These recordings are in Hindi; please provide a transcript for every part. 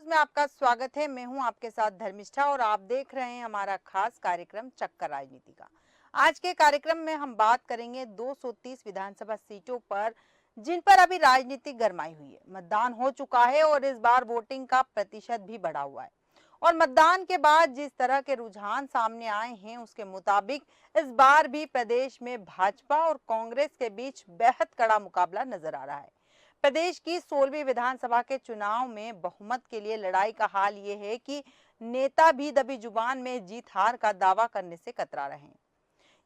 में आपका स्वागत है। मैं हूं आपके साथ धर्मिष्ठा और आप देख रहे हैं हमारा खास कार्यक्रम चक्कर राजनीति का। आज के कार्यक्रम में हम बात करेंगे 230 विधानसभा सीटों पर जिन पर अभी राजनीति गरमाई हुई है। मतदान हो चुका है और इस बार वोटिंग का प्रतिशत भी बढ़ा हुआ है और मतदान के बाद जिस तरह के रुझान सामने आए हैं उसके मुताबिक इस बार भी प्रदेश में भाजपा और कांग्रेस के बीच बेहद कड़ा मुकाबला नजर आ रहा है। प्रदेश की 16वीं विधानसभा के चुनाव में बहुमत के लिए लड़ाई का हाल ये है कि नेता भी दबी जुबान में जीत हार का दावा करने से कतरा रहे हैं।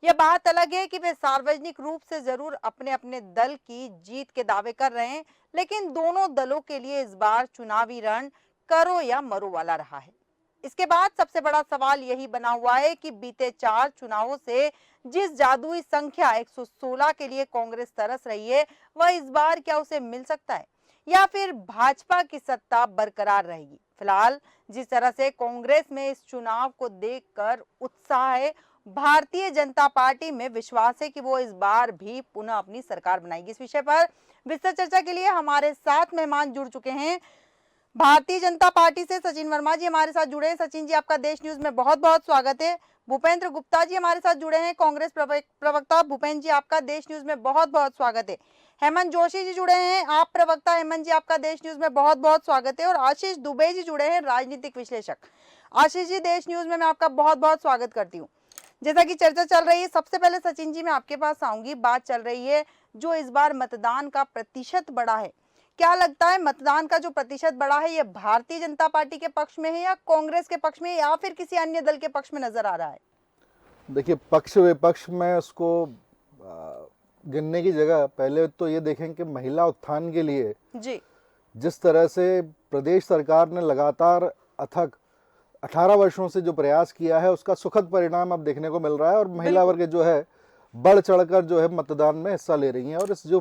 यह बात अलग है कि वे सार्वजनिक रूप से जरूर अपने अपने दल की जीत के दावे कर रहे हैं, लेकिन दोनों दलों के लिए इस बार चुनावी रण करो या मरो वाला रहा है। इसके बाद सबसे बड़ा सवाल यही बना हुआ है कि बीते 4 चुनावों से जिस जादुई संख्या 116 के लिए कांग्रेस तरस रही है, वह इस बार क्या उसे मिल सकता है या फिर भाजपा की सत्ता बरकरार रहेगी। फिलहाल जिस तरह से कांग्रेस में इस चुनाव को देखकर उत्साह है, भारतीय जनता पार्टी में विश्वास है कि वो इस बार भी पुनः अपनी सरकार बनाएगी। इस विषय पर विस्तृत चर्चा के लिए हमारे साथ मेहमान जुड़ चुके हैं। भारतीय जनता पार्टी से सचिन वर्मा जी हमारे साथ जुड़े हैं। सचिन जी, आपका देश न्यूज में बहुत बहुत स्वागत है। भूपेंद्र गुप्ता जी हमारे साथ जुड़े हैं, कांग्रेस प्रवक्ता। भूपेंद्र जी, आपका देश न्यूज में बहुत बहुत स्वागत है। हेमंत जोशी जी जुड़े हैं, आप प्रवक्ता। हेमंत जी, आपका देश न्यूज में बहुत बहुत स्वागत है। और आशीष दुबे जी जुड़े हैं, राजनीतिक विश्लेषक। आशीष जी, देश न्यूज में मैं आपका बहुत बहुत स्वागत करती हूँ। जैसा कि चर्चा चल रही है, सबसे पहले सचिन जी मैं आपके पास आऊंगी। बात चल रही है जो इस बार मतदान का प्रतिशत बढ़ा है, क्या लगता है मतदान का जो प्रतिशत बढ़ा है ये भारतीय जनता पार्टी के पक्ष में है या कांग्रेस के पक्ष में या फिर किसी अन्य दल के पक्ष में नजर आ रहा है? देखिए, पक्ष विपक्ष में उसको गिनने की जगह पहले तो ये देखें कि महिला उत्थान के लिए जी जिस तरह से प्रदेश सरकार ने लगातार अथक 18 वर्षों से जो प्रयास किया है उसका सुखद परिणाम अब देखने को मिल रहा है और महिला वर्ग जो है बढ़ चढ़कर जो है मतदान में हिस्सा ले रही हैं और इस जो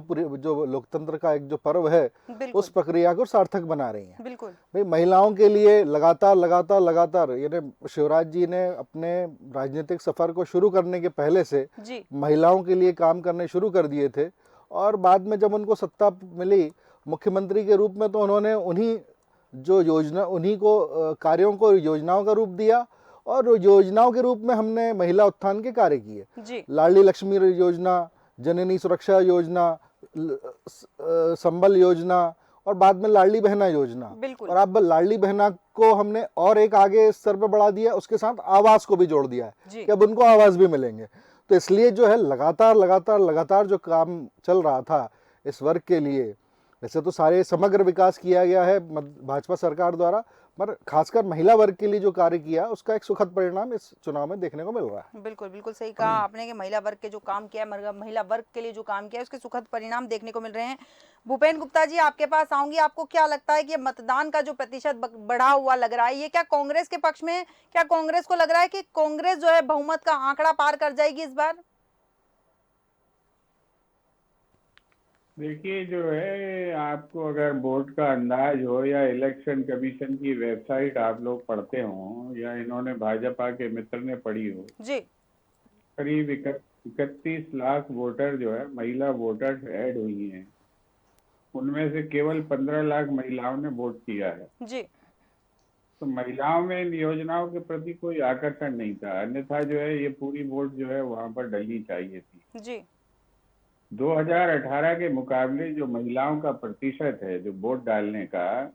लोकतंत्र का एक जो पर्व है उस प्रक्रिया को सार्थक बना रही हैं। बिल्कुल भाई, महिलाओं के लिए लगातार यानी शिवराज जी ने अपने राजनीतिक सफर को शुरू करने के पहले से महिलाओं के लिए काम करने शुरू कर दिए थे और बाद में जब उनको सत्ता मिली मुख्यमंत्री के रूप में तो उन्होंने उन्हीं को कार्यों को योजनाओं का रूप दिया और योजनाओं के रूप में हमने महिला उत्थान के कार्य किए। लाडली लक्ष्मी योजना, जननी सुरक्षा योजना, संबल योजना और बाद में लाडली बहना योजना, और अब लाडली बहना को हमने और एक आगे स्तर पर बढ़ा दिया, उसके साथ आवास को भी जोड़ दिया है कि अब उनको आवास भी मिलेंगे। तो इसलिए जो है लगातार जो काम चल रहा था इस वर्ग के लिए, वैसे तो सारे समग्र विकास किया गया है भाजपा सरकार द्वारा, पर खासकर महिला वर्ग के लिए जो कार्य किया उसका एक सुखद परिणाम इस चुनाव में देखने को मिल रहा है। बिल्कुल बिल्कुल सही कहा आपने कि महिला वर्ग के जो काम किया, महिला वर्ग के लिए जो काम किया उसके सुखद परिणाम देखने को मिल रहे हैं। भूपेंद्र गुप्ता जी, आपके पास आऊंगी। आपको क्या लगता है कि मतदान का जो प्रतिशत बढ़ा हुआ लग रहा है ये क्या कांग्रेस के पक्ष में, क्या कांग्रेस को लग रहा है कि कांग्रेस जो है बहुमत का आंकड़ा पार कर जाएगी इस बार? देखिए, जो है आपको अगर वोट का अंदाज हो या इलेक्शन कमीशन की वेबसाइट आप लोग पढ़ते हो या इन्होंने भाजपा के मित्र ने पढ़ी हो जी, करीब 31 लाख वोटर जो है महिला वोटर्स ऐड हुई हैं। उनमें से केवल 15 लाख महिलाओं ने वोट किया है जी। तो महिलाओं में इन योजनाओं के प्रति कोई आकर्षण नहीं था, अन्यथा जो है ये पूरी वोट जो है वहां पर डलनी चाहिए थी जी 2018 के मुकाबले जो महिलाओं का प्रतिशत है जो वोट डालने का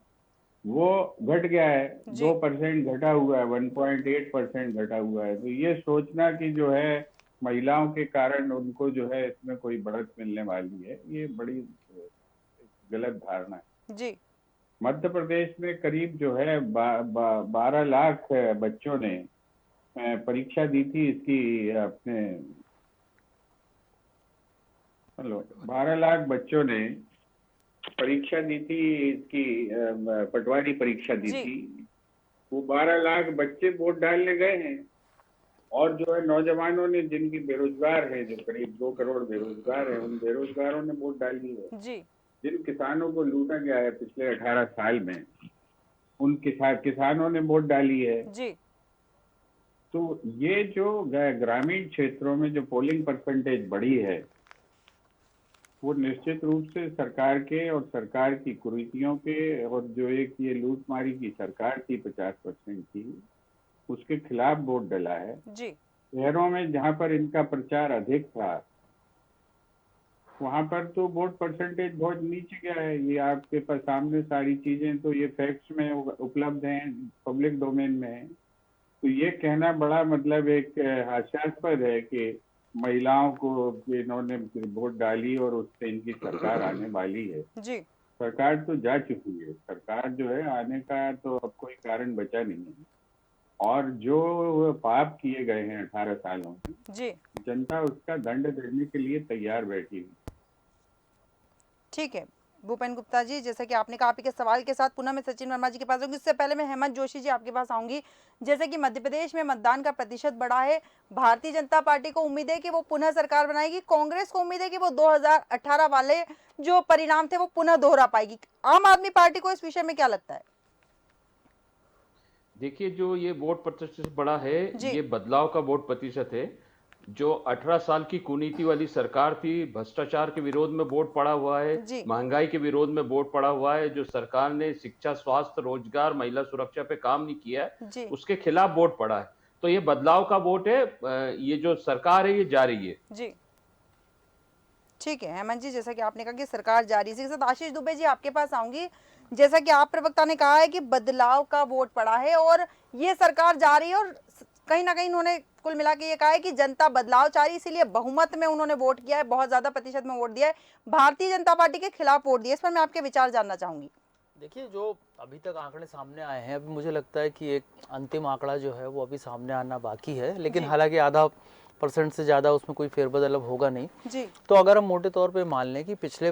वो घट गया है, 2% घटा हुआ है, 1.8% घटा हुआ है। तो ये सोचना कि जो है महिलाओं के कारण उनको जो है इसमें कोई बढ़त मिलने वाली है, ये बड़ी गलत धारणा है। जी मध्य प्रदेश में करीब जो है 12 लाख बच्चों ने परीक्षा दी थी इसकी अपने 12 लाख बच्चों ने परीक्षा दी थी इसकी पटवारी परीक्षा दी थी। वो 12 लाख बच्चे वोट डालने गए हैं और जो है नौजवानों ने जिनकी बेरोजगार है, जो करीब 2 करोड़ बेरोजगार है, उन बेरोजगारों ने वोट डाली है। जिन किसानों को लूटा गया है पिछले 18 साल में उन किसानों ने वोट डाली है। तो ये जो ग्रामीण क्षेत्रों में जो पोलिंग परसेंटेज बढ़ी है वो निश्चित रूप से सरकार के और सरकार की कुरीतियों के, और जो एक ये लूटमारी की सरकार थी 50% की, उसके खिलाफ वोट डला है। जी शहरों में जहां पर इनका प्रचार अधिक था, वहां पर तो वोट परसेंटेज बहुत नीचे गया है। ये आपके पास सामने सारी चीजें तो ये फैक्ट्स में उपलब्ध हैं, पब्लिक डोमेन में है। तो ये कहना बड़ा मतलब एक हास्यास्पद है कि महिलाओं को इन्होंने वोट डाली और उससे इनकी सरकार आने वाली है। जी सरकार तो जा चुकी है, सरकार जो है आने का तो अब कोई कारण बचा नहीं है। और जो पाप किए गए हैं 18 सालों में, जी जनता उसका दंड देने के लिए तैयार बैठी है। ठीक है भूपेन गुप्ता जी, जैसा कि आपने कहा, आप के सवाल के साथ पुनः मैं सचिन वर्मा जी के पास आऊंगी। इससे पहले मैं हेमंत जोशी जी आपके पास आऊंगी। जैसे कि मध्य प्रदेश में मतदान का प्रतिशत बढ़ा है, भारतीय जनता पार्टी को उम्मीद है कि वो पुनः सरकार बनाएगी, कांग्रेस को उम्मीद है कि वो 2018 वाले जो परिणाम थे वो पुनः दोहरा पाएगी। आम आदमी पार्टी को इस विषय में क्या लगता है? देखिए, जो ये वोट प्रतिशत बढ़ा है, जी। ये बदलाव का वोट प्रतिशत है। जो 18 साल की कुनीति वाली सरकार थी, भ्रष्टाचार के विरोध में वोट पड़ा हुआ है, जी। महंगाई के विरोध में वोट पड़ा हुआ है, जो सरकार ने शिक्षा, स्वास्थ्य, रोजगार, महिला सुरक्षा पे काम नहीं किया है, जी उसके खिलाफ वोट पड़ा है। तो ये बदलाव का वोट है। ये जो सरकार है ये जारी है। जी ठीक है हेमंत जी, जैसा कि आपने कहा कि सरकार जारी। इसी के साथ आशीष दुबे जी आपके पास आऊंगी। जैसा कि आप प्रवक्ता ने कहा है कि बदलाव का वोट पड़ा है और ये सरकार जा रही है, और कहीं ना कहीं उन्होंने कुल मिला के ये कहा है कि जनता बदलाव चाह रही, इसीलिए बहुमत में उन्होंने वोट किया है, बहुत ज्यादा प्रतिशत में वोट दिया है, भारतीय जनता पार्टी के खिलाफ वोट दिया। इस पर मैं आपके विचार जानना चाहूंगी। देखिए, जो अभी तक आंकड़े सामने आए हैं, अभी मुझे लगता है कि एक अंतिम आंकड़ा जो है वो अभी सामने आना बाकी है, लेकिन हालांकि आधा % से ज़्यादा उसमें कोई फेरबदल अब होगा नहीं जी। तो अगर हम मोटे तौर पे मान लें कि पिछले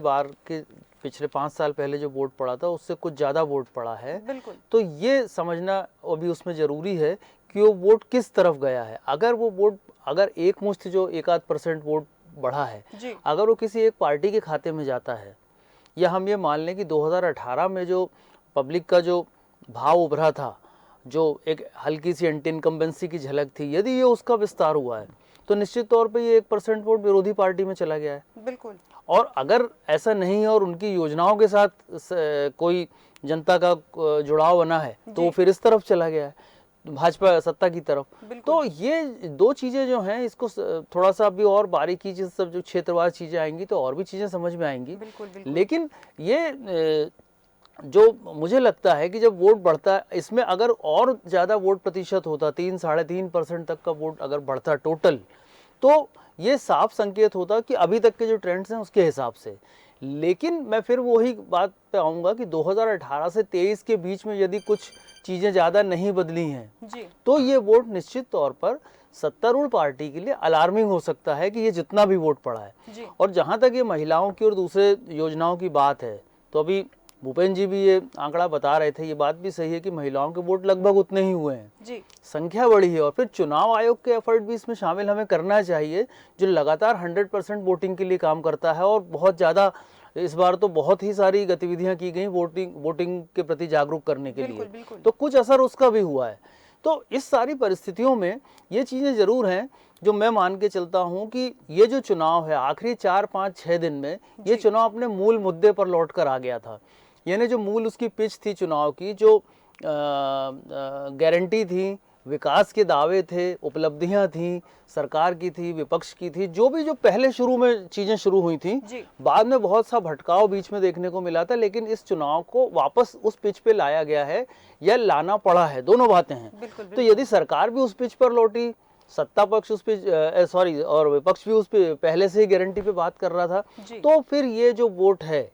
5 साल पहले जो वोट पड़ा था उससे कुछ ज़्यादा वोट पड़ा है, बिल्कुल। तो ये समझना अभी उसमें ज़रूरी है कि वो वोट किस तरफ गया है। अगर वो वोट, अगर एक मुश्त जो 1-आध % वोट बढ़ा है, जी। अगर वो किसी एक पार्टी के खाते में जाता है, या हम ये मान लें कि 2018 में जो पब्लिक का जो भाव उभरा था, जो एक हल्की सी एंटी इनकम्बेंसी की झलक थी, यदि ये उसका विस्तार हुआ है तो निश्चित तौर पे ये 1% वोट विरोधी पार्टी में चला गया है। बिल्कुल। और अगर ऐसा नहीं है और उनकी योजनाओं के साथ कोई जनता का जुड़ाव बना है तो फिर इस तरफ चला गया है, भाजपा सत्ता की तरफ। तो ये दो चीज़ें जो हैं, इसको थोड़ा सा अभी और बारीकी से सब जो क्षेत्रवार चीज़ें आएंगी तो और भी चीज़ें समझ में आएंगी। बिल्कुल। लेकिन ये जो मुझे लगता है कि जब वोट बढ़ता है, इसमें अगर और ज़्यादा वोट प्रतिशत होता, 3-3.5% तक का वोट अगर बढ़ता टोटल, तो ये साफ संकेत होता कि अभी तक के जो ट्रेंड्स हैं उसके हिसाब से। लेकिन मैं फिर वही बात पे आऊँगा कि 2018 से 23 के बीच में यदि कुछ चीज़ें ज़्यादा नहीं बदली हैं जी। तो ये वोट निश्चित तौर पर सत्तारूढ़ पार्टी के लिए अलार्मिंग हो सकता है कि ये जितना भी वोट पड़ा है जी। और जहाँ तक ये महिलाओं की और दूसरे योजनाओं की बात है, तो अभी भूपेन जी भी ये आंकड़ा बता रहे थे, ये बात भी सही है कि महिलाओं के वोट लगभग उतने ही हुए हैं जी। संख्या बढ़ी है। और फिर चुनाव आयोग के एफर्ट भी इसमें शामिल हमें करना चाहिए, जो लगातार 100% वोटिंग के लिए काम करता है और बहुत ज़्यादा, इस बार तो बहुत ही सारी गतिविधियां की गई वोटिंग के प्रति जागरूक करने के लिए। बिल्कुल। तो कुछ असर उसका भी हुआ है। तो इस सारी परिस्थितियों में ये चीज़ें ज़रूर हैं जो मैं मान के चलता हूँ कि ये जो चुनाव है आखिरी 4-5-6 दिन में, ये चुनाव अपने मूल मुद्दे पर लौट कर आ गया था। यानी जो मूल उसकी पिच थी चुनाव की, जो गारंटी थी, विकास के दावे थे, उपलब्धियां थी, सरकार की थी, विपक्ष की थी, जो पहले शुरू में चीज़ें शुरू हुई थी, बाद में बहुत सा भटकाव बीच में देखने को मिला था, लेकिन इस चुनाव को वापस उस पिच पे लाया गया है या लाना पड़ा है, दोनों बातें हैं। तो यदि सरकार भी उस पिच पर लौटी, सत्ता पक्ष उस पे और विपक्ष भी उस पे पहले से ही गारंटी पे बात कर रहा था, तो फिर ये जो वोट है,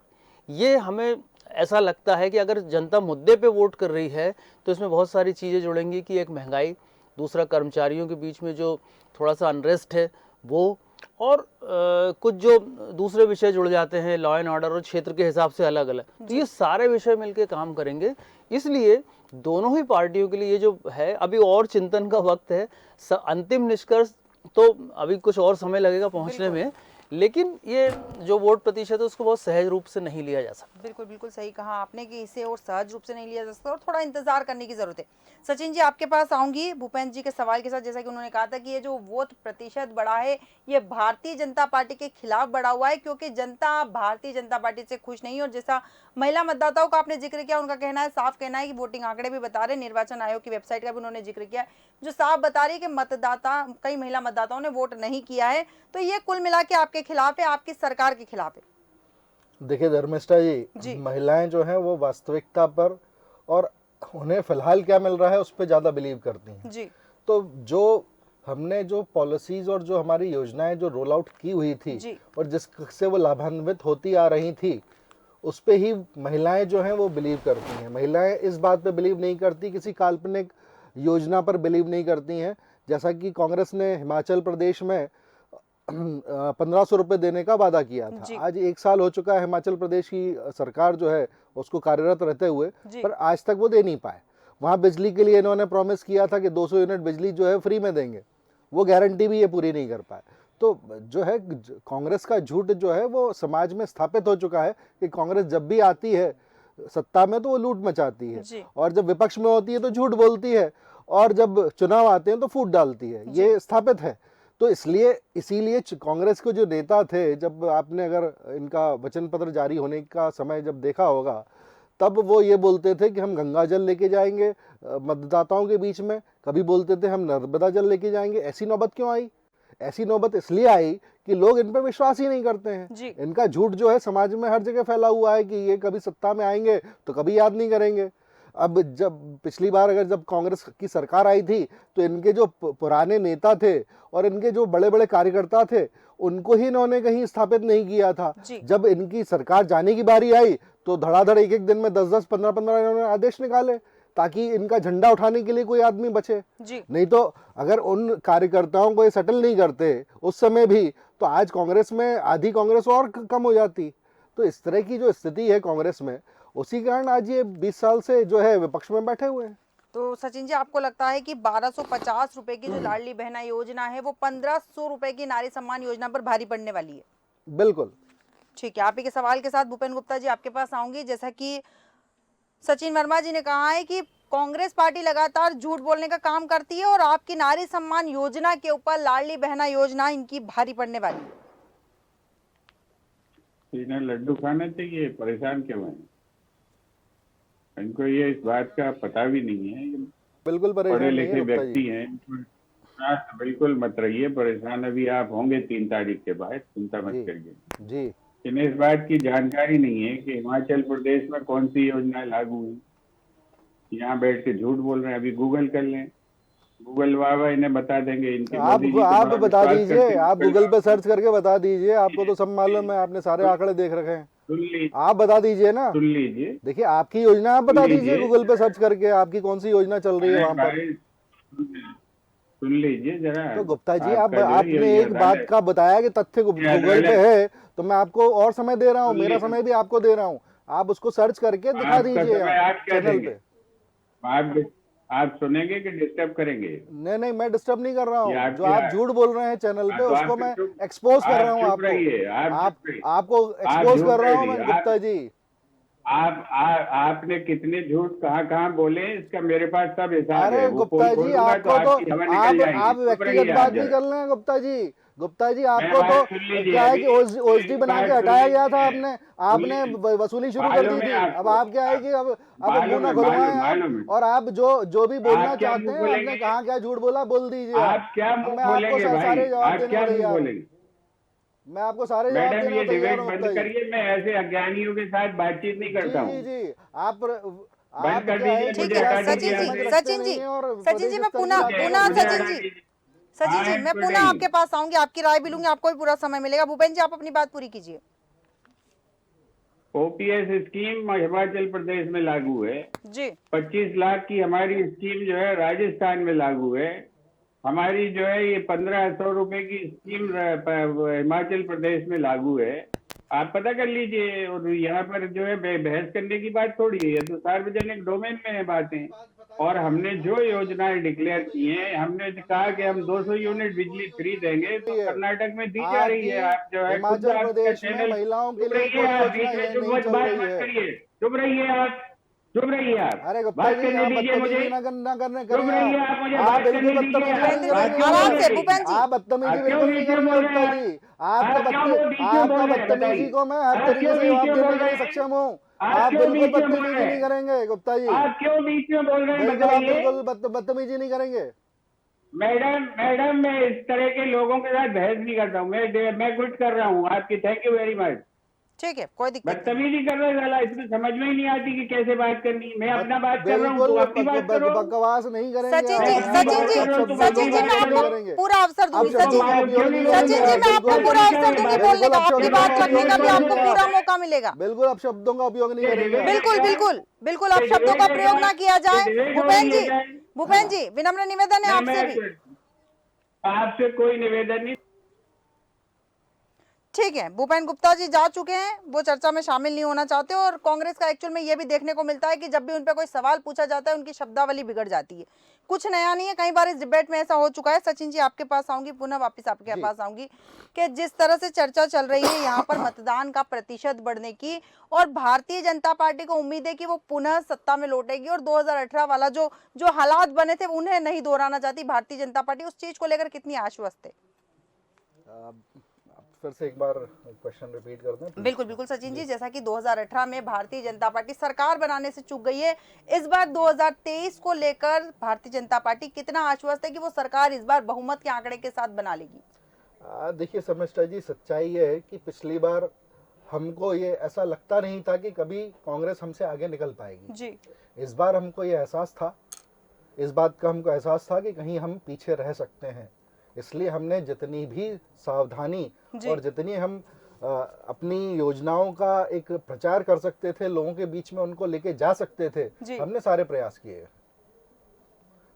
ये हमें ऐसा लगता है कि अगर जनता मुद्दे पे वोट कर रही है तो इसमें बहुत सारी चीज़ें जुड़ेंगी कि एक महंगाई, दूसरा कर्मचारियों के बीच में जो थोड़ा सा अनरेस्ट है वो, और कुछ जो दूसरे विषय जुड़ जाते हैं, लॉ एंड ऑर्डर और क्षेत्र के हिसाब से अलग अलग, तो ये सारे विषय मिलके काम करेंगे। इसलिए दोनों ही पार्टियों के लिए ये जो है अभी और चिंतन का वक्त है। अंतिम निष्कर्ष तो अभी कुछ और समय लगेगा पहुँचने में, लेकिन ये जो वोट प्रतिशत है उसको बहुत सहज रूप से नहीं लिया जा सकता। बिल्कुल बिल्कुल सही कहा आपने कि इसे और सहज रूप से नहीं लिया जा सकता और थोड़ा इंतजार करने की जरूरत है। सचिन जी आपके पास आऊंगी भूपेंद्र जी के सवाल के साथ। जैसा कि उन्होंने कहा था कि ये जो वोट प्रतिशत बढ़ा है ये भारतीय जनता पार्टी के खिलाफ बढ़ा हुआ है, क्योंकि जनता भारतीय जनता पार्टी से खुश नहीं है। और जैसा महिला मतदाताओं का आपने जिक्र किया, उनका कहना है, साफ कहना है कि वोटिंग आंकड़े भी बता रहे, निर्वाचन आयोग की वेबसाइट का भी उन्होंने जिक्र किया, जो साफ बता रही है कि मतदाता, कई महिला मतदाताओं ने वोट नहीं किया है। तो ये कुल मिला के आपके खिलाफ है, आपकी सरकार के खिलाफ है? देखिए धर्मिष्ठा जी, महिलाएं जो हैं वो वास्तविकता पर और उन्हें फिलहाल क्या मिल रहा है उस पर ज्यादा बिलीव करती हैं जी। तो जो हमने जो पॉलिसीज और जो हमारी योजनाएं जो रोल आउट की हुई थी और जिससे वो लाभान्वित होती आ रही थी उस पे ही महिलाएं जो हैं वो बिलीव करती हैं। महिलाएं इस बात पे बिलीव नहीं करती, किसी काल्पनिक योजना पर बिलीव नहीं करती हैं। जैसा कि कांग्रेस ने हिमाचल प्रदेश में 1500 रुपए देने का वादा किया था, आज 1 साल हो चुका है हिमाचल प्रदेश की सरकार जो है उसको कार्यरत रहते हुए, पर आज तक वो दे नहीं पाए। वहाँ बिजली के लिए इन्होंने प्रॉमिस किया था कि 200 यूनिट बिजली जो है फ्री में देंगे, वो गारंटी भी ये पूरी नहीं कर पाए। तो जो है कांग्रेस का झूठ जो है वो समाज में स्थापित हो चुका है कि कांग्रेस जब भी आती है सत्ता में तो वो लूट मचाती है, और जब विपक्ष में होती है तो झूठ बोलती है, और जब चुनाव आते हैं तो फूट डालती है। ये स्थापित है। तो इसीलिए कांग्रेस के जो नेता थे, जब आपने अगर इनका वचन पत्र जारी होने का समय जब देखा होगा, तब वो ये बोलते थे कि हम गंगा जल लेके जाएंगे मतदाताओं के बीच में, कभी बोलते थे हम नर्मदा जल लेके जाएंगे। ऐसी नौबत क्यों आई? ऐसी नौबत इसलिए आई कि लोग इन पर विश्वास ही नहीं करते हैं। इनका झूठ जो है समाज में हर जगह फैला हुआ है कि ये कभी सत्ता में आएंगे तो कभी याद नहीं करेंगे। अब जब पिछली बार जब कांग्रेस की सरकार आई थी तो इनके जो पुराने नेता थे और इनके जो बड़े बड़े कार्यकर्ता थे उनको ही इन्होंने कहीं स्थापित नहीं किया था। जब इनकी सरकार जाने की बारी आई तो धड़ाधड़ एक दिन में 10-10, 15-15 इन्होंने आदेश निकाले ताकि इनका झंडा उठाने के लिए कोई आदमी बचे। नहीं तो अगर उन कार्यकर्ताओं को ये सेटल नहीं करते उस समय भी, तो आज कांग्रेस में आधी कांग्रेस और कम हो जाती। तो इस तरह की जो स्थिति है कांग्रेस में, उसी कारण आज ये 20 साल से जो है विपक्ष में बैठे हुए हैं। तो सचिन जी आपको लगता है कि 1250 रुपए की जो लाडली बहना योजना है वो 1500 रुपए की नारी सम्मान योजना पर भारी पड़ने वाली है? बिल्कुल ठीक है। आप ही के सवाल के साथ भूपेंद्र गुप्ता जी आपके पास आऊंगी। जैसा कि सचिन वर्मा जी ने कहा है कि कांग्रेस पार्टी लगातार झूठ बोलने का काम करती है और आपकी नारी सम्मान योजना के ऊपर लाडली बहना योजना इनकी भारी पड़ने वाली है। इन्हें लड्डू खाना चाहिए, परेशान क्यों है? इनको ये इस बात का पता भी नहीं है। बिल्कुल पढ़े लिखे व्यक्ति हैं, बिल्कुल मत रहिए परेशान। अभी आप होंगे 3 तारीख के बाद, चिंता मत करिए जी। इन्हें इस बात की जानकारी नहीं है कि हिमाचल प्रदेश में कौन सी योजना लागू हुई। यहाँ बैठ के झूठ बोल रहे हैं। अभी गूगल कर लें, गूगल बाबा इन्हें बता देंगे। इनके आप बता दीजिए, आप गूगल पे सर्च करके बता दीजिए, आपको तो सब मालूम है, आपने सारे आंकड़े देख रखे हैं। आप बता दीजिए ना, सुन लीजिए। देखिए आपकी योजना आप बता दीजिए गूगल पे सर्च करके, आपकी कौन सी योजना चल रही है वहाँ पर, सुन लीजिए जरा। तो गुप्ता जी आपने एक बात का बताया कि तथ्य गूगल पे है, तो मैं आपको और समय दे रहा हूँ, मेरा समय भी आपको दे रहा हूँ, आप उसको सर्च करके दिखा दीजिए चैनल पे। आप सुनेंगे कि डिस्टर्ब करेंगे? नहीं, मैं डिस्टर्ब नहीं कर रहा हूँ। जो आप झूठ बोल रहे हैं चैनल पे उसको मैं एक्सपोज कर रहा हूँ आपको एक्सपोज कर रहा हूँ मैं गुप्ता जी। आपने कितने झूठ कहाँ बोले इसका मेरे पास सब हिसाब है। अरे गुप्ता जी आपको तो आप व्यक्तिगत बात नहीं कर रहे हैं गुप्ता जी। गुप्ता जी आपको तो क्या है कि ओएसडी बना के हटाया गया था, आपने वसूली शुरू कर दी थी। अब आप क्या है कि अब मुंह ना खुलवाएं, और आप जो भी बोलना चाहते हैं, आपने कहाँ क्या झूठ बोला बोल दीजिए। मैं आपको सारे जवाब देने को तैयार हूं। मैं आपको सारे जवाब देने को तैयार हूं। बंद करिए, मैं ऐसे अज्ञानियों के साथ बातचीत नहीं करता हूँ। जी ठीक है सचिन जी मैं पुनः सचिन जी मैं पुनः आपके पास आऊंगी, आपकी राय भी लूंगी, आपको भी पूरा समय मिलेगा। भूपेंद्र जी आप अपनी बात पूरी कीजिए। ओपीएस स्कीम हिमाचल प्रदेश में लागू है जी। 25 लाख की हमारी स्कीम जो है राजस्थान में लागू है। हमारी जो है ये 1500 रुपए की स्कीम हिमाचल प्रदेश में लागू है। आप पता कर लीजिए। और यहाँ पर जो है बहस करने की बात थोड़ी है, ये तो सार्वजनिक डोमेन में है बातें। और हमने जो योजनाएं डिक्लेयर की हैं, हमने कहा कि हम 200 यूनिट बिजली फ्री देंगे, तो कर्नाटक में दी जा रही है। आप जो है खुद हिमाचल आपका प्रदेश में चैनल, महिलाओं के चुप लिए रहिए कोई आप, योजना बीच में ये चुप नहीं मत चल बात रही मत है। करिए, चुप रहिए आप, चुप रहिए आप, अरे गुप्ता बात जी करने आप दीजिए मुझे, बदतमीजी ना करने चुप रहिए आप, मुझे आप बात बिल्कुल करने दीजिए। बदतमीजी भूपेंद्र नहीं भाई, करेंगे। आराम से भूपेंद्र जी। आप बदतमीजी आप क्यों बिल्कुल नहीं बीच में करेंगे बोल गुप्ता रहे जी। हैं? आप क्यों वो बीच में आपका बोल रहे हैं? बदतमीजी बताइए, को मैं हर आप तरीके क्यों से बीच जवाब में देने बोल के रहे लिए हैं? सक्षम हूँ। आप आप क्यों बिल्कुल बीच में बोल बदतमीजी रहे नहीं हैं? करेंगे गुप्ता जी, आप क्यों बीच में बोल रहे हैं? बिल्कुल आप बताइए। बिल्कुल बदतमीजी नहीं करेंगे। मैडम मैं इस तरह के लोगों के साथ बहस नहीं करता हूँ। मैं क्विट कर रहा हूँ आपकी। Thank you very much. ठीक है, कोई दिक्कत नहीं। बदतमीजी कर रहे साला, इसमें समझ में ही नहीं आती कि कैसे बात करनी है। मैं अपना बात कर रहा हूँ, बिल्कुल तू अपनी बात करो। बकवास नहीं करेंगे सचिन जी, आप। मैं सचिन जी, बात कर रहा हूँ, तुम सचिन अपनी जी, मैं बात आपको करो। पूरा अवसर दूंगी। अब शब्दों सचिन का जी, उपयोग नहीं सचिन जी, करेंगे मैं आपको बिल्कुल। पूरा अवसर दूंगी बोलने का, आपकी शब्दों बात का रखने उपयोग का नहीं भी आपको करेंगे पूरा आप। मौका मिलेगा। बिल्कुल आप शब्दों का उपयोग नहीं करेंगे। बिल्कुल बिल्कुल बिल्कुल, आप शब्दों का प्रयोग ना किया जाए। भूपेंद्र जी, विनम्र निवेदन है आपसे भी। आपसे कोई निवेदन नहीं। ठीक है, भूपेन गुप्ता जी जा चुके हैं, वो चर्चा में शामिल नहीं होना चाहते। और कांग्रेस का एक्चुअल में ये भी देखने को मिलता है कि जब भी उन पर कोई सवाल पूछा जाता है उनकी शब्दावली बिगड़ जाती है। कुछ नया नहीं है, कई बार इस डिबेट में ऐसा हो चुका है। सचिन जी आपके पास आऊंगी, पुनः वापस आपके पास आऊंगी कि जिस तरह से चर्चा चल रही है यहाँ पर मतदान का प्रतिशत बढ़ने की, और भारतीय जनता पार्टी को उम्मीद है कि वो पुनः सत्ता में लौटेगी और 2018 वाला जो हालात बने थे उन्हें नहीं दोहराना चाहती भारतीय जनता पार्टी। उस चीज को लेकर कितनी आश्वस्त है? फिर से एक बार क्वेश्चन रिपीट कर दें। बिल्कुल बिल्कुल सचिन जी, जैसा कि 2018 में भारतीय जनता पार्टी सरकार बनाने से चूक गई है, इस बार 2023 को लेकर भारतीय जनता पार्टी कितना आश्वस्त है कि वो सरकार इस बार बहुमत के आंकड़े के साथ बना लेगी? देखिए शर्मिष्ठा जी, सच्चाई ये है कि पिछली बार हमको ये ऐसा लगता नहीं था कि कभी कांग्रेस हमसे आगे निकल पाएगी जी। इस बार हमको ये एहसास था, इस बात का हमको एहसास था कि कहीं हम पीछे रह सकते हैं। इसलिए हमने जितनी भी सावधानी और जितनी हम अपनी योजनाओं का एक प्रचार कर सकते थे, लोगों के बीच में उनको लेके जा सकते थे, हमने सारे प्रयास किए।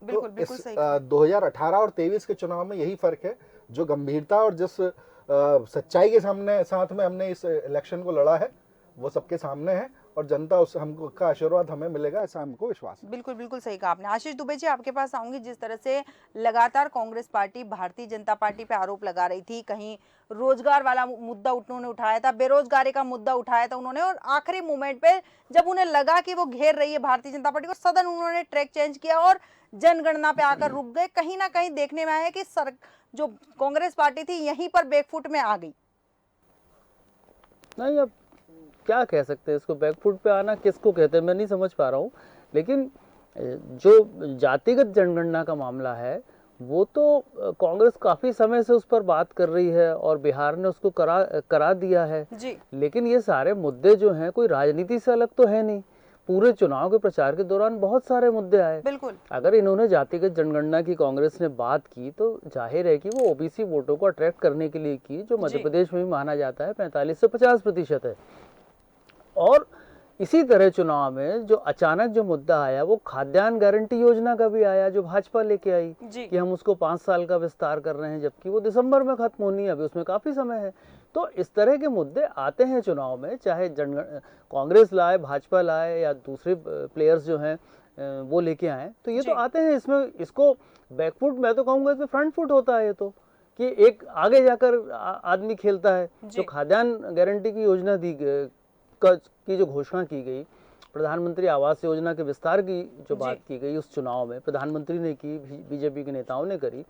बिल्कुल तो बिल्कुल इस सही। 2018 और 23 के चुनाव में यही फर्क है। जो गंभीरता और जिस सच्चाई के साथ में हमने इस इलेक्शन को लड़ा है वो सबके सामने है, और जनता उस हमको का आशीर्वाद हमें मिलेगा, ऐसा हमको विश्वास है। बिल्कुल बिल्कुल सही कहा आपने। आशीष दुबे जी आपके पास आऊंगी। जिस तरह से लगातार कांग्रेस पार्टी भारतीय जनता पार्टी पे आरोप लगा रही थी, कहीं रोजगार वाला मुद्दा उन्होंने उठाया था, बेरोजगारी का मुद्दा उठाया था उन्होंने, और आखिरी मोमेंट पे जब उन्हें लगा कि वो घेर रही है भारतीय जनता पार्टी को, सदन उन्होंने ट्रैक चेंज किया और जनगणना पे आकर रुक गए। कहीं ना कहीं देखने में आया कि जो कांग्रेस पार्टी थी यहीं पर बैकफुट में आ गई। नहीं, अब क्या कह सकते हैं इसको, बैकफुट पे आना किसको कहते हैं मैं नहीं समझ पा रहा हूँ। लेकिन जो जातिगत जनगणना का मामला है वो तो कांग्रेस काफी समय से उस पर बात कर रही है और बिहार ने उसको करा दिया है जी। लेकिन ये सारे मुद्दे जो हैं कोई राजनीति से अलग तो है नहीं। पूरे चुनाव के प्रचार के दौरान बहुत सारे मुद्दे आए। बिल्कुल। अगर इन्होंने जातिगत जनगणना की कांग्रेस ने बात की तो जाहिर है कि वो ओबीसी वोटों को अट्रैक्ट करने के लिए की, जो मध्य प्रदेश में भी माना जाता है 45 से 50% है। और इसी तरह चुनाव में जो अचानक जो मुद्दा आया वो खाद्यान्न गारंटी योजना का भी आया, जो भाजपा लेके आई कि हम उसको 5 साल का विस्तार कर रहे हैं, जबकि वो दिसंबर में खत्म होनी है, अभी उसमें काफी समय है। तो इस तरह के मुद्दे आते हैं चुनाव में, चाहे कांग्रेस लाए, भाजपा लाए या दूसरे प्लेयर्स जो हैं वो लेके आए, तो ये तो आते हैं। इसमें इसको बैकफुट मैं तो कहूँगा, इसमें फ्रंट फुट होता है। तो कि एक आगे जाकर आदमी खेलता है। जो खाद्यान्न गारंटी की योजना की जो घोषणा की गई, प्रधानमंत्री आवास योजना के विस्तार की जो बात की गई उस चुनाव में प्रधानमंत्री ने की, बीजेपी के नेताओं ने करी,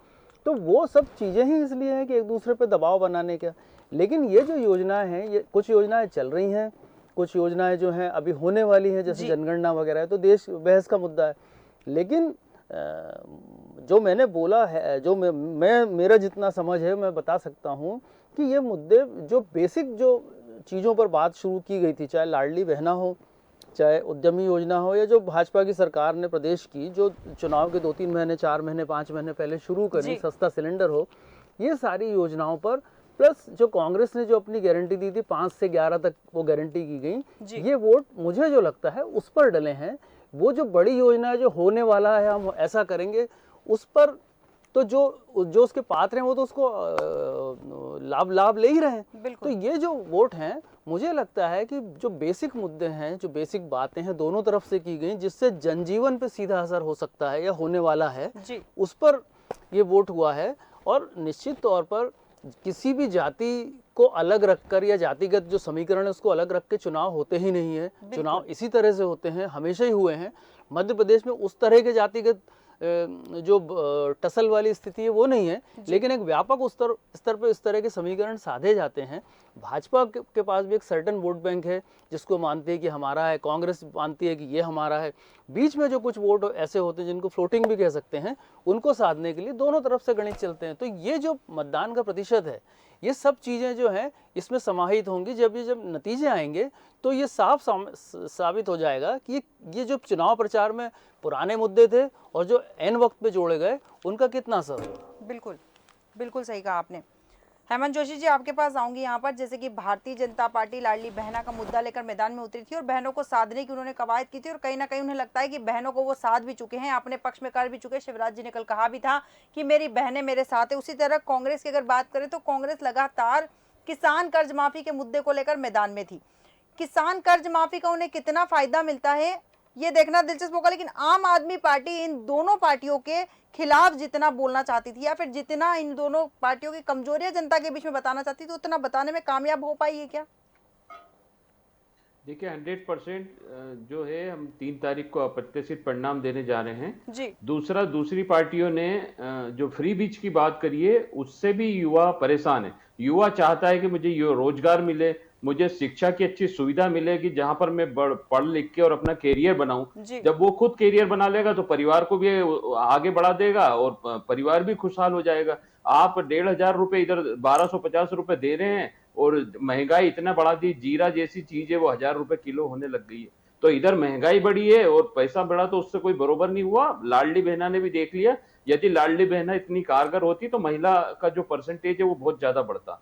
तो वो सब चीजें ही इसलिए हैं कि एक दूसरे पे दबाव बनाने का। लेकिन ये जो योजनाएं हैं, ये कुछ योजनाएं चल रही हैं, कुछ योजनाएं जो हैं अभी होने वाली हैं, जैसे जनगणना वगैरह है, तो देश बहस का मुद्दा है। लेकिन जो मैंने बोला है, जो मेरा जितना समझ है मैं बता सकता हूँ कि ये मुद्दे जो बेसिक जो चीज़ों पर बात शुरू की गई थी, चाहे लाडली बहना हो, चाहे उद्यमी योजना हो, या जो भाजपा की सरकार ने प्रदेश की जो चुनाव के 2-3 महीने, 4 महीने, 5 महीने पहले शुरू करी, सस्ता सिलेंडर हो, ये सारी योजनाओं पर, प्लस जो कांग्रेस ने जो अपनी गारंटी दी थी 5 से 11 तक वो गारंटी की गई, ये वोट मुझे जो लगता है उस पर डले हैं। वो जो बड़ी योजना है, जो होने वाला है, हम ऐसा करेंगे, उस पर तो जो उसके पात्र हैं वो तो उसको लाभ ले ही रहे हैं। तो ये जो वोट हैं, मुझे लगता है कि जो बेसिक मुद्दे हैं, जो बेसिक बातें हैं दोनों तरफ से की गई, जिससे जनजीवन पे सीधा असर हो सकता है या होने वाला है जी। उस पर ये वोट हुआ है। और निश्चित तौर पर किसी भी जाति को अलग रखकर या जातिगत जो समीकरण है उसको अलग रख के चुनाव होते ही नहीं है। चुनाव इसी तरह से होते हैं, हमेशा ही हुए हैं। मध्य प्रदेश में उस तरह के जातिगत जो टसल वाली स्थिति है वो नहीं है, लेकिन एक व्यापक स्तर पर इस तरह के समीकरण साधे जाते हैं। भाजपा के पास भी एक सर्टन वोट बैंक है जिसको मानती है कि हमारा है, कांग्रेस मानती है कि ये हमारा है। बीच में जो कुछ वोट ऐसे होते हैं जिनको फ्लोटिंग भी कह सकते हैं, उनको साधने के लिए दोनों तरफ से गणित चलते हैं। तो ये जो मतदान का प्रतिशत है, ये सब चीज़ें जो हैं इसमें समाहित होंगी। जब नतीजे आएंगे तो ये साफ साबित हो जाएगा कि ये जो चुनाव प्रचार में पुराने मुद्दे थे और जो एन वक्त पे जोड़े गए, उनका कितना असर हुआ। बिल्कुल, बिल्कुल सही कहा आपने। हेमंत जोशी जी, आपके पास आऊंगी यहाँ पर। जैसे कि भारतीय जनता पार्टी लाडली बहना का मुद्दा लेकर मैदान में उतरी थी और बहनों को साधने की उन्होंने कवायद की थी, और कहीं ना कहीं उन्हें लगता है कि बहनों को वो साध भी चुके हैं, अपने पक्ष में कर भी चुके हैं। शिवराज जी ने कल कहा भी था कि मेरी बहनें मेरे साथ है। उसी तरह कांग्रेस की अगर बात करें तो कांग्रेस लगातार किसान कर्ज माफी के मुद्दे को लेकर मैदान में थी। किसान कर्ज माफी का उन्हें कितना फायदा मिलता है ये देखना दिलचस्प होगा, लेकिन आम आदमी पार्टी इन दोनों पार्टियों के खिलाफ जितना बोलना चाहती थी या फिर जितना इन दोनों पार्टियों की कमजोरियां जनता के बीच में बताना चाहती थी, उतना बताने में कामयाब हो पाई है क्या? देखिए 100% जो है हम 3 तारीख को अप्रत्याशित परिणाम देने जा रहे हैं जी। दूसरी पार्टियों ने जो फ्री बीज की बात करी है उससे भी युवा परेशान है। युवा चाहता है कि मुझे रोजगार मिले, मुझे शिक्षा की अच्छी सुविधा मिलेगी जहां पर मैं पढ़ लिख के और अपना कैरियर बनाऊं। जब वो खुद कैरियर बना लेगा तो परिवार को भी आगे बढ़ा देगा और परिवार भी खुशहाल हो जाएगा। आप 1,500 रुपए इधर 1250 रुपए दे रहे हैं और महंगाई इतना बढ़ा दी, जीरा जैसी चीज है वो 1,000 रुपए किलो होने लग गई है। तो इधर महंगाई बढ़ी है और पैसा बढ़ा तो उससे कोई बरोबर नहीं हुआ। लाडली बहना ने भी देख लिया, यदि लाडली बहना इतनी कारगर होती तो महिला का जो परसेंटेज है वो बहुत ज्यादा बढ़ता।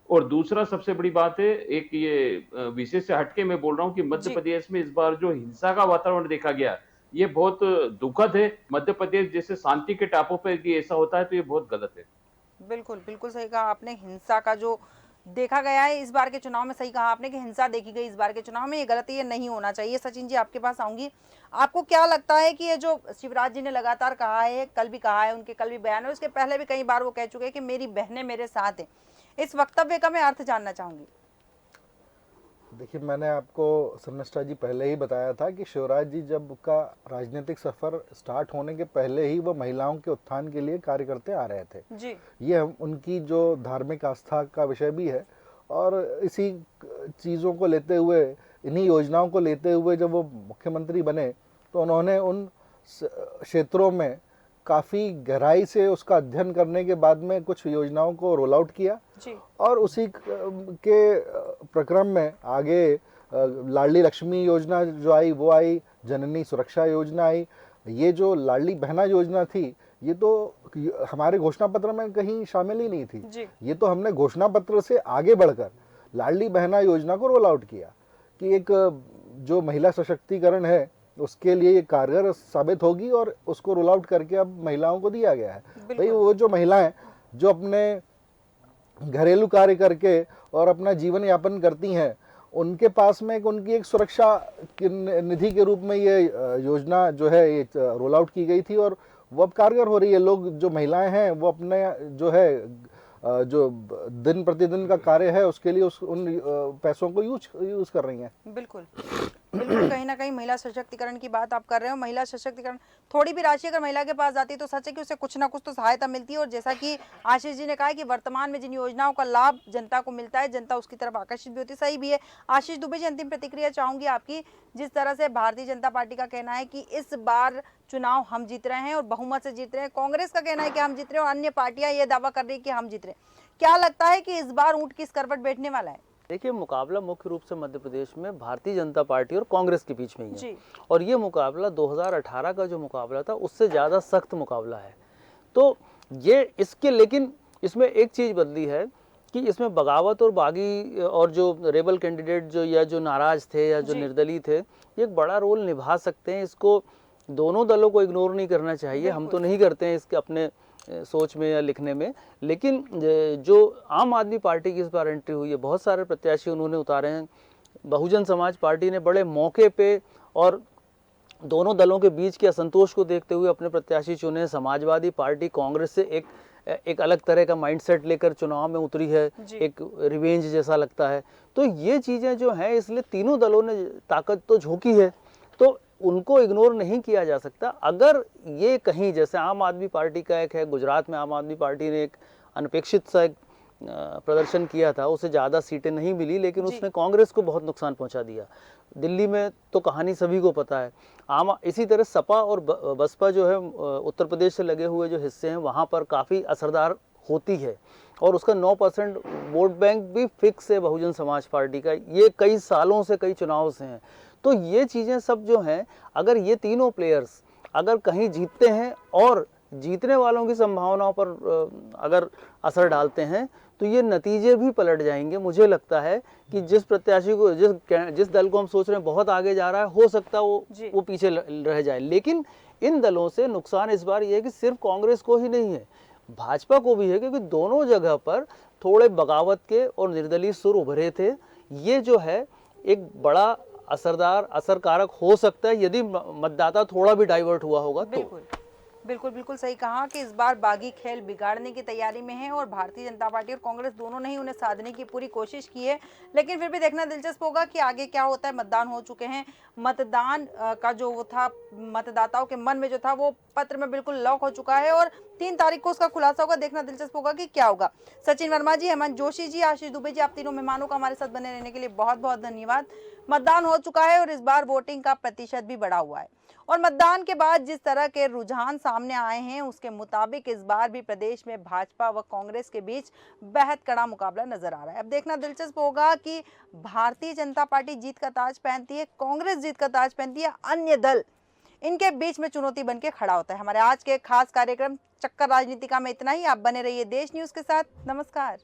और दूसरा सबसे बड़ी बात है, एक ये विषय से हटके मैं बोल रहा हूँ कि मध्य प्रदेश में इस बार जो हिंसा का वातावरण देखा गया ये बहुत दुखद है। मध्य प्रदेश जैसे शांति के टापू पर ऐसा होता है तो ये बहुत गलत है। बिल्कुल, बिल्कुल सही कहा आपने। हिंसा का जो देखा गया है इस बार के चुनाव में, सही कहा आपने कि हिंसा देखी गई इस बार के चुनाव में, ये गलत है, ये नहीं होना चाहिए। सचिन जी, आपके पास आऊंगी। आपको क्या लगता है कि ये जो शिवराज जी ने लगातार कहा है, कल भी कहा है, उनके कल भी बयान है, उसके पहले भी कई बार वो कह चुके हैं कि मेरी बहनें मेरे साथ हैं, इस वक्तव्य का मैं अर्थ जानना चाहूंगी। देखिए, मैंने आपको शर्मिष्ठा जी पहले ही बताया था कि शिवराज जी जब का राजनीतिक सफर स्टार्ट होने के पहले ही वो महिलाओं के उत्थान के लिए कार्य करते आ रहे थे जी। ये उनकी जो धार्मिक आस्था का विषय भी है, और इसी चीज़ों को लेते हुए, इन्हीं योजनाओं को लेते हुए जब वो मुख्यमंत्री बने तो उन्होंने उन क्षेत्रों में काफ़ी गहराई से उसका अध्ययन करने के बाद में कुछ योजनाओं को रोल आउट किया जी। और उसी के प्रक्रम में आगे लाडली लक्ष्मी योजना जो आई वो आई, जननी सुरक्षा योजना आई। ये जो लाडली बहना योजना थी ये तो हमारे घोषणा पत्र में कहीं शामिल ही नहीं थी जी। ये तो हमने घोषणा पत्र से आगे बढ़कर लाडली बहना योजना को रोल आउट किया कि एक जो महिला सशक्तिकरण है उसके लिए ये कारगर साबित होगी, और उसको रोल आउट करके अब महिलाओं को दिया गया है। भाई वो जो महिलाएं जो अपने घरेलू कार्य करके और अपना जीवन यापन करती हैं, उनके पास में उनकी एक सुरक्षा निधि के रूप में ये योजना जो है ये रोल आउट की गई थी और वो अब कारगर हो रही है। लोग जो महिलाएं हैं वो अपने जो है जो दिन प्रतिदिन का कार्य है उसके लिए उन पैसों को यूज कर रही हैं। बिल्कुल, बिल्कुल, कहीं ना कहीं महिला सशक्तिकरण की बात आप कर रहे हो। महिला सशक्तिकरण, थोड़ी भी राशि अगर महिला के पास जाती है तो सच है कि उसे कुछ ना कुछ तो सहायता मिलती है। और जैसा कि आशीष जी ने कहा कि वर्तमान में जिन योजनाओं का लाभ जनता को मिलता है, जनता उसकी तरफ आकर्षित भी होती है, सही भी है। आशीष दुबे जी, अंतिम प्रतिक्रिया चाहूंगी आपकी। जिस तरह से भारतीय जनता पार्टी का कहना है कि इस बार चुनाव हम जीत रहे हैं और बहुमत से जीत रहे हैं, कांग्रेस का कहना है कि हम जीत रहे हैं और अन्य पार्टियां ये दावा कर रही है कि हम जीत रहे हैं, क्या लगता है कि इस बार ऊंट किस करवट बैठने वाला है? देखिए, मुकाबला मुख्य रूप से मध्य प्रदेश में भारतीय जनता पार्टी और कांग्रेस के बीच में ही है जी। और ये मुकाबला 2018 का जो मुकाबला था उससे ज़्यादा सख्त मुकाबला है। तो ये इसके, लेकिन इसमें एक चीज़ बदली है कि इसमें बगावत और बागी और जो रेबल कैंडिडेट जो या जो नाराज थे या जो निर्दलीय थे, ये एक बड़ा रोल निभा सकते हैं। इसको दोनों दलों को इग्नोर नहीं करना चाहिए। हम तो नहीं करते हैं इसके अपने सोच में या लिखने में। लेकिन जो आम आदमी पार्टी की इस बार एंट्री हुई है, बहुत सारे प्रत्याशी उन्होंने उतारे हैं। बहुजन समाज पार्टी ने बड़े मौके पे और दोनों दलों के बीच के असंतोष को देखते हुए अपने प्रत्याशी चुने। समाजवादी पार्टी कांग्रेस से एक अलग तरह का माइंडसेट लेकर चुनाव में उतरी है, एक रिवेंज जैसा लगता है। तो ये चीज़ें जो हैं, इसलिए तीनों दलों ने ताकत तो झोंकी है, तो उनको इग्नोर नहीं किया जा सकता। अगर ये कहीं, जैसे आम आदमी पार्टी का एक है, गुजरात में आम आदमी पार्टी ने एक अनपेक्षित सा एक प्रदर्शन किया था, उसे ज़्यादा सीटें नहीं मिली, लेकिन उसने कांग्रेस को बहुत नुकसान पहुंचा दिया। दिल्ली में तो कहानी सभी को पता है। इसी तरह सपा और बसपा जो है, उत्तर प्रदेश से लगे हुए जो हिस्से हैं, वहाँ पर काफ़ी असरदार होती है और उसका 9% वोट बैंक भी फिक्स है बहुजन समाज पार्टी का। ये कई सालों से, कई चुनाव से हैं। तो ये चीज़ें सब जो हैं, अगर ये तीनों प्लेयर्स अगर कहीं जीतते हैं और जीतने वालों की संभावनाओं पर अगर असर डालते हैं, तो ये नतीजे भी पलट जाएंगे। मुझे लगता है कि जिस प्रत्याशी को, जिस दल को हम सोच रहे हैं बहुत आगे जा रहा है, हो सकता है वो पीछे रह जाए। लेकिन इन दलों से नुकसान इस बार ये है कि सिर्फ कांग्रेस को ही नहीं है, भाजपा को भी है, क्योंकि दोनों जगह पर थोड़े बगावत के और निर्दलीय सुर उभरे थे। ये जो है एक बड़ा असरदार, असरकारक हो सकता है यदि मतदाता थोड़ा भी डाइवर्ट हुआ होगा तो। बिल्कुल सही कहा कि इस बार बागी खेल बिगाड़ने की तैयारी में है और भारतीय जनता पार्टी और कांग्रेस दोनों ने ही उन्हें साधने की पूरी कोशिश की है। लेकिन फिर भी देखना दिलचस्प होगा कि आगे क्या होता है। मतदान हो चुके हैं, मतदान का जो वो था, मतदाताओं के मन में जो था वो पत्र में बिल्कुल लॉक हो चुका है और 3 तारीख को उसका खुलासा होगा। देखना दिलचस्प होगा कि क्या होगा। सचिन वर्मा जी, हेमंत जोशी जी, आशीष दुबे जी, आप तीनों मेहमानों का हमारे साथ बने रहने के लिए बहुत बहुत धन्यवाद। मतदान हो चुका है और इस बार वोटिंग का प्रतिशत भी बढ़ा हुआ है और मतदान के बाद जिस तरह के रुझान सामने आए हैं, उसके मुताबिक इस बार भी प्रदेश में भाजपा व कांग्रेस के बीच बेहद कड़ा मुकाबला नजर आ रहा है। अब देखना दिलचस्प होगा कि भारतीय जनता पार्टी जीत का ताज पहनती है, कांग्रेस जीत का ताज पहनती है, अन्य दल इनके बीच में चुनौती बन के खड़ा होता है। हमारे आज के खास कार्यक्रम चक्कर राजनीतिका में इतना ही। आप बने रहिए देश न्यूज के साथ। नमस्कार।